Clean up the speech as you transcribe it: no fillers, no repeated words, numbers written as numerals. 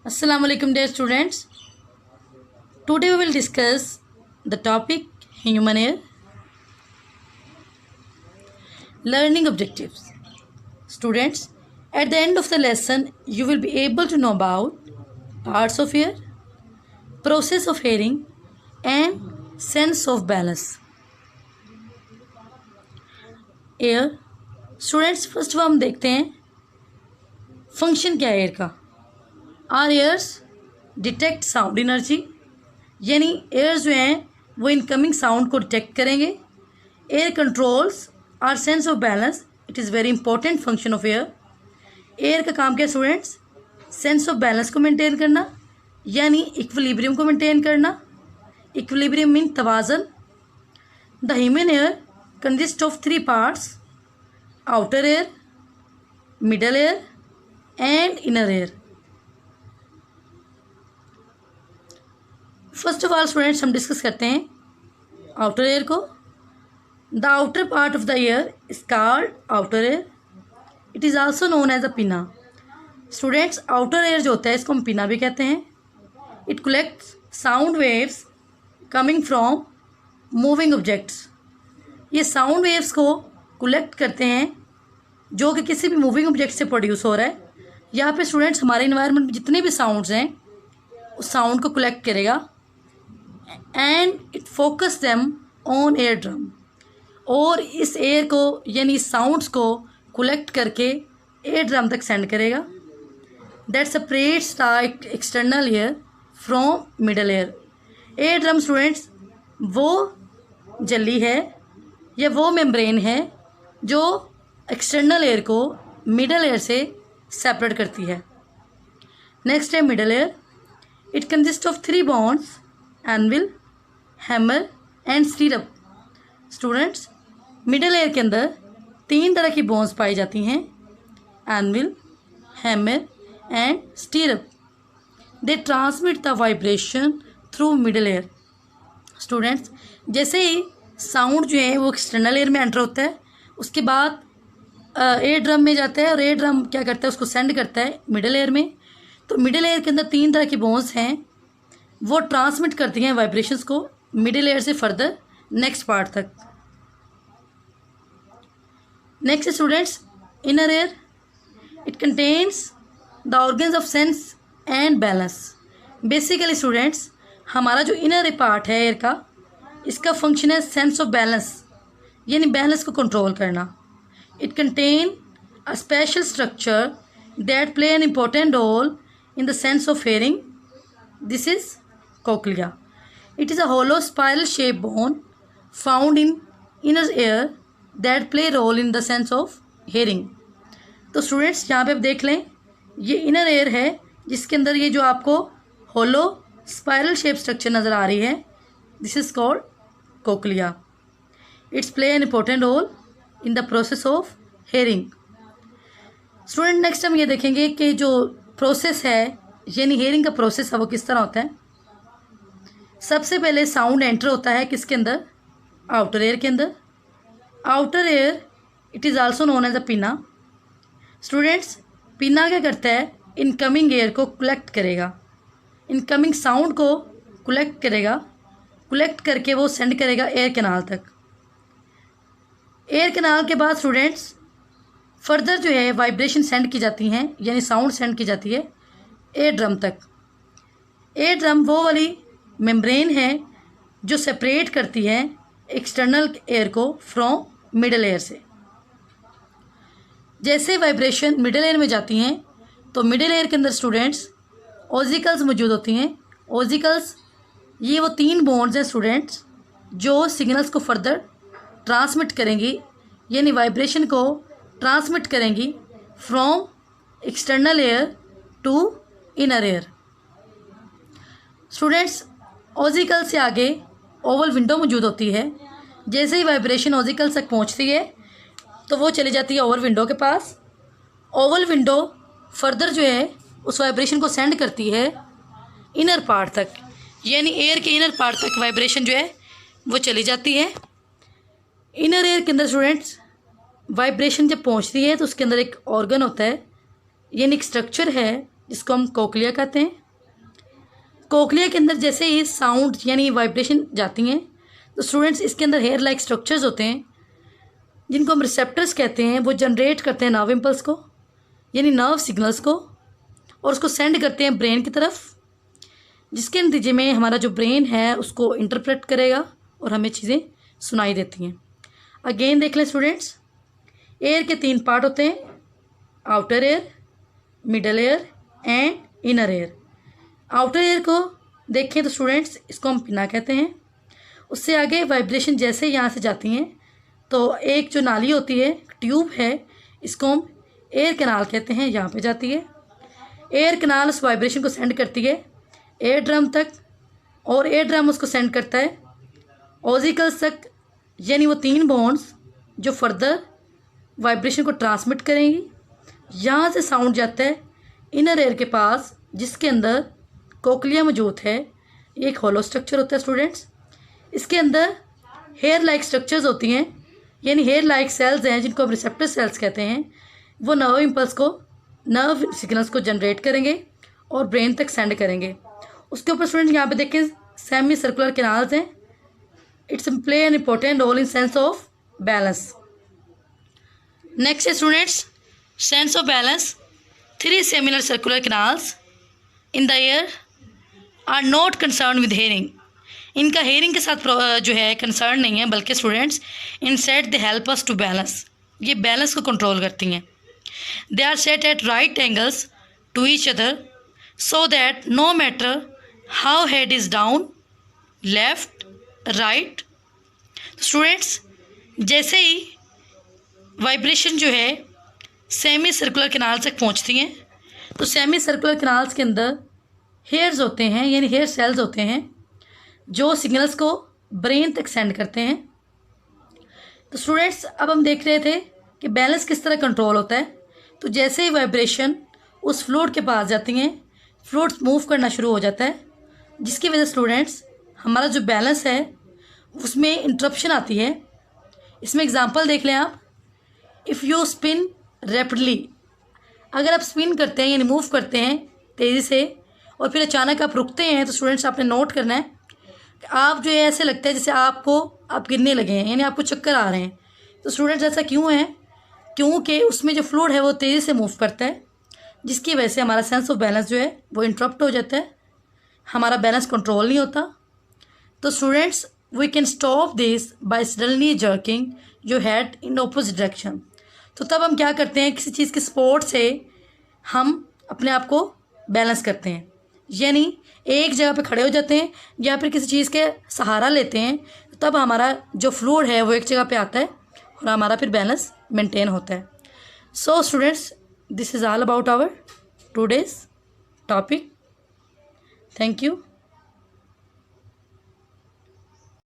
Assalamu alaikum dear students. Today we will discuss the topic human air. Learning objectives. Students, at the end of the lesson you will be able to know about parts of air, process of hearing and sense of balance. Air. Students, first हम देखते हैं function क्या है ear का. Our ears detect sound energy, यानी ears जो हैं वो इनकमिंग साउंड को डिटेक्ट करेंगे. Ear controls our sense of balance. It is very important function of ear. Ear का काम क्या है स्टूडेंट्स? सेंस ऑफ बैलेंस को मेंटेन करना, यानी इक्विलिब्रियम को मेंटेन करना. इक्विलिब्रियम मीन तवाज़न. The human ear consist of 3 parts: outer ear, middle ear and inner ear. First of all students हम डिस्कस करते हैं आउटर एयर को. The outer part of the ear is called outer ear. It is also known as a pinna. Students, outer air जो होता है इसको हम पिना भी कहते हैं. It collects sound waves coming from moving objects. ये साउंड वेव्स को कलेक्ट करते हैं जो कि किसी भी मूविंग ऑब्जेक्ट से प्रोड्यूस हो रहा है. यहाँ पे स्टूडेंट्स हमारे इन्वायरमेंट में जितने भी साउंड्स हैं उस साउंड को कलेक्ट करेगा and it focus them on air drum. और इस एयर को यानी साउंड्स को कलेक्ट करके एयर ड्रम तक सेंड करेगा. That separates the external air from middle air. Air drum students वो झिल्ली है या वो मेम्ब्रेन है जो एक्सटर्नल एयर को मिडल एयर से सेपरेट करती है. नेक्स्ट है middle air. It consist of 3 bonds: anvil, hammer and स्टीरअप. Students, middle air के अंदर 3 तरह की बोन्स पाई जाती हैं: anvil, hammer and स्टीरअप. They transmit the vibration through middle air. Students, जैसे ही साउंड जो है वो एक्सटर्नल एयर में एंटर होता है उसके बाद एयर ड्रम में जाता है और एयर ड्रम क्या करता है उसको सेंड करता है मिडल एयर में. तो मिडल एयर के अंदर 3 तरह की बोन्स हैं, वो ट्रांसमिट करती हैं वाइब्रेशंस को मिडल एयर से फर्दर नेक्स्ट पार्ट तक. Next students, inner air. It contains the organs of sense and balance. Basically students हमारा जो इनर पार्ट है एयर का, इसका फंक्शन है सेंस ऑफ बैलेंस, यानी बैलेंस को कंट्रोल करना. It contain a special structure that play an important role in the sense of hearing. This is cochlea. It is a hollow spiral shaped bone found in inner ear that play role in the sense of hearing. तो students यहाँ पे आप देख लें, ये inner air है जिसके अंदर ये जो आपको होलो स्पाइरल शेप स्ट्रक्चर नज़र आ रही है, this is called cochlea. It's play an important role in the process of hearing. Student, next हम ये देखेंगे कि जो प्रोसेस है यानी हेयरिंग का प्रोसेस है वो किस तरह होता है. सबसे पहले साउंड एंटर होता है किसके अंदर? आउटर एयर के अंदर. Outer ear it is also known as a pinna. Students, pinna क्या करता है? इनकमिंग एयर को कलेक्ट करेगा, इनकमिंग साउंड को कलेक्ट करेगा, कलेक्ट करके वो सेंड करेगा एयर कैनाल तक. एयर कैनाल के बाद स्टूडेंट्स फर्दर जो है वाइब्रेशन सेंड की जाती हैं, यानी साउंड सेंड की जाती है एयर ड्रम तक. एयर ड्रम वो वाली मेम्ब्रेन है जो सेपरेट करती है एक्सटर्नल एयर को फ्रॉम मिडल एयर से. जैसे वाइब्रेशन मिडल एयर में जाती हैं तो मिडल एयर के अंदर स्टूडेंट्स ऑजिकल्स मौजूद होती हैं. ऑजिकल्स ये वो 3 बोन्स हैं स्टूडेंट्स जो सिग्नल्स को फर्दर ट्रांसमिट करेंगी, यानी वाइब्रेशन को ट्रांसमिट करेंगी from external ear to inner ear. Students, ossicle से आगे ओवल विंडो मौजूद होती है. जैसे ही वाइब्रेशन ऑजिकल तक पहुंचती है तो वो चली जाती है ओवल विंडो के पास. ओवल विंडो फर्दर जो है उस वाइब्रेशन को सेंड करती है इनर पार्ट तक, यानी एयर के इनर पार्ट तक वाइब्रेशन जो है वो चली जाती है. इनर एयर के अंदर स्टूडेंट्स वाइब्रेशन जब पहुंचती है तो उसके अंदर एक ऑर्गन होता है, यानी एक स्ट्रक्चर है जिसको हम कोक्लिया कहते हैं। कोक्लिया के अंदर जैसे ही साउंड यानी वाइब्रेशन जाती हैं तो स्टूडेंट्स इसके अंदर हेयर लाइक स्ट्रक्चर्स होते हैं जिनको हम रिसेप्टर्स कहते हैं। वो जनरेट करते हैं नर्व इम्पल्स को यानी नर्व सिग्नल्स को और उसको सेंड करते हैं ब्रेन की तरफ, जिसके नतीजे में हमारा जो ब्रेन है उसको इंटरप्रेट करेगा और हमें चीज़ें सुनाई देती हैं। अगेन देख लें स्टूडेंट्स, एयर के 3 पार्ट होते हैं, outer ear, middle ear and inner air. Outer ear को देखें तो स्टूडेंट्स इसको हम पिना कहते हैं। उससे आगे वाइब्रेशन जैसे यहाँ से जाती हैं तो एक जो नाली होती है, ट्यूब है, इसको हम एयर कैनाल कहते हैं, यहाँ पे जाती है। एयर कैनाल उस वाइब्रेशन को सेंड करती है एयर ड्रम तक और एयर ड्रम उसको सेंड करता है ऑजिकल्स तक, यानी वो 3 बॉन्ड्स जो फर्दर वाइब्रेशन को ट्रांसमिट करेंगी। यहाँ से साउंड जाता है इनर एयर के पास, जिसके अंदर कोक्लिया मौजूद है। ये एक हॉलो स्ट्रक्चर होता है स्टूडेंट्स। इसके अंदर हेयर लाइक स्ट्रक्चर्स होती हैं, यानी हेयर लाइक सेल्स हैं जिनको हम रिसेप्टर सेल्स कहते हैं। वो नर्व इम्पल्स को, नर्व सिग्नल्स को जनरेट करेंगे और ब्रेन तक सेंड करेंगे। उसके ऊपर स्टूडेंट यहाँ पे देखें सेमी सर्कुलर कैनाल्स हैं। It's play an important role in sense of balance. Next है students sense of balance. 3 similar circular canals in the ear are not concern with hearing. इनका हेयरिंग के साथ जो है कंसर्न नहीं है, बल्कि स्टूडेंट्स इनसेट they help us to balance. ये बैलेंस को कंट्रोल करती हैं। They are set at right angles to each other so that no matter how head is down, left, right. Students जैसे ही वाइब्रेशन जो है सेमी सर्कुलर कैनाल तक पहुंचती हैं तो सेमी सर्कुलर कैनाल्स के अंदर हेयर्स होते हैं, यानी हेयर सेल्स होते हैं जो सिग्नल्स को ब्रेन तक सेंड करते हैं। तो स्टूडेंट्स अब हम देख रहे थे कि बैलेंस किस तरह कंट्रोल होता है। तो जैसे ही वाइब्रेशन उस फ्लूइड के पास जाती हैं, फ्लूइड मूव करना शुरू हो जाता है, जिसकी वजह से स्टूडेंट्स हमारा जो बैलेंस है उसमें इंटरप्शन आती है। इसमें एग्जांपल देख लें आप। इफ़ यू स्पिन रैपिडली, अगर आप स्पिन करते हैं यानी मूव करते हैं तेज़ी से और फिर अचानक आप रुकते हैं तो स्टूडेंट्स आपने नोट करना है कि आप जो है ऐसे लगता है जैसे आप गिरने लगे हैं, यानी आपको चक्कर आ रहे हैं। तो स्टूडेंट्स ऐसा क्यों है? क्योंकि उसमें जो फ्लूइड है वो तेज़ी से मूव करता है, जिसकी वजह से हमारा सेंस ऑफ बैलेंस जो है वो इंटरप्ट हो जाता है, हमारा बैलेंस कंट्रोल नहीं होता। तो students we can stop this by suddenly jerking your head in opposite direction. तो तब हम क्या करते हैं, किसी चीज़ के सपोर्ट से हम अपने आप को बैलेंस करते हैं, यानी एक जगह पे खड़े हो जाते हैं या फिर किसी चीज़ के सहारा लेते हैं। तब हमारा जो फ्लूइड है वो एक जगह पे आता है और हमारा फिर बैलेंस मेंटेन होता है। So students this is all about our today's topic. Thank you.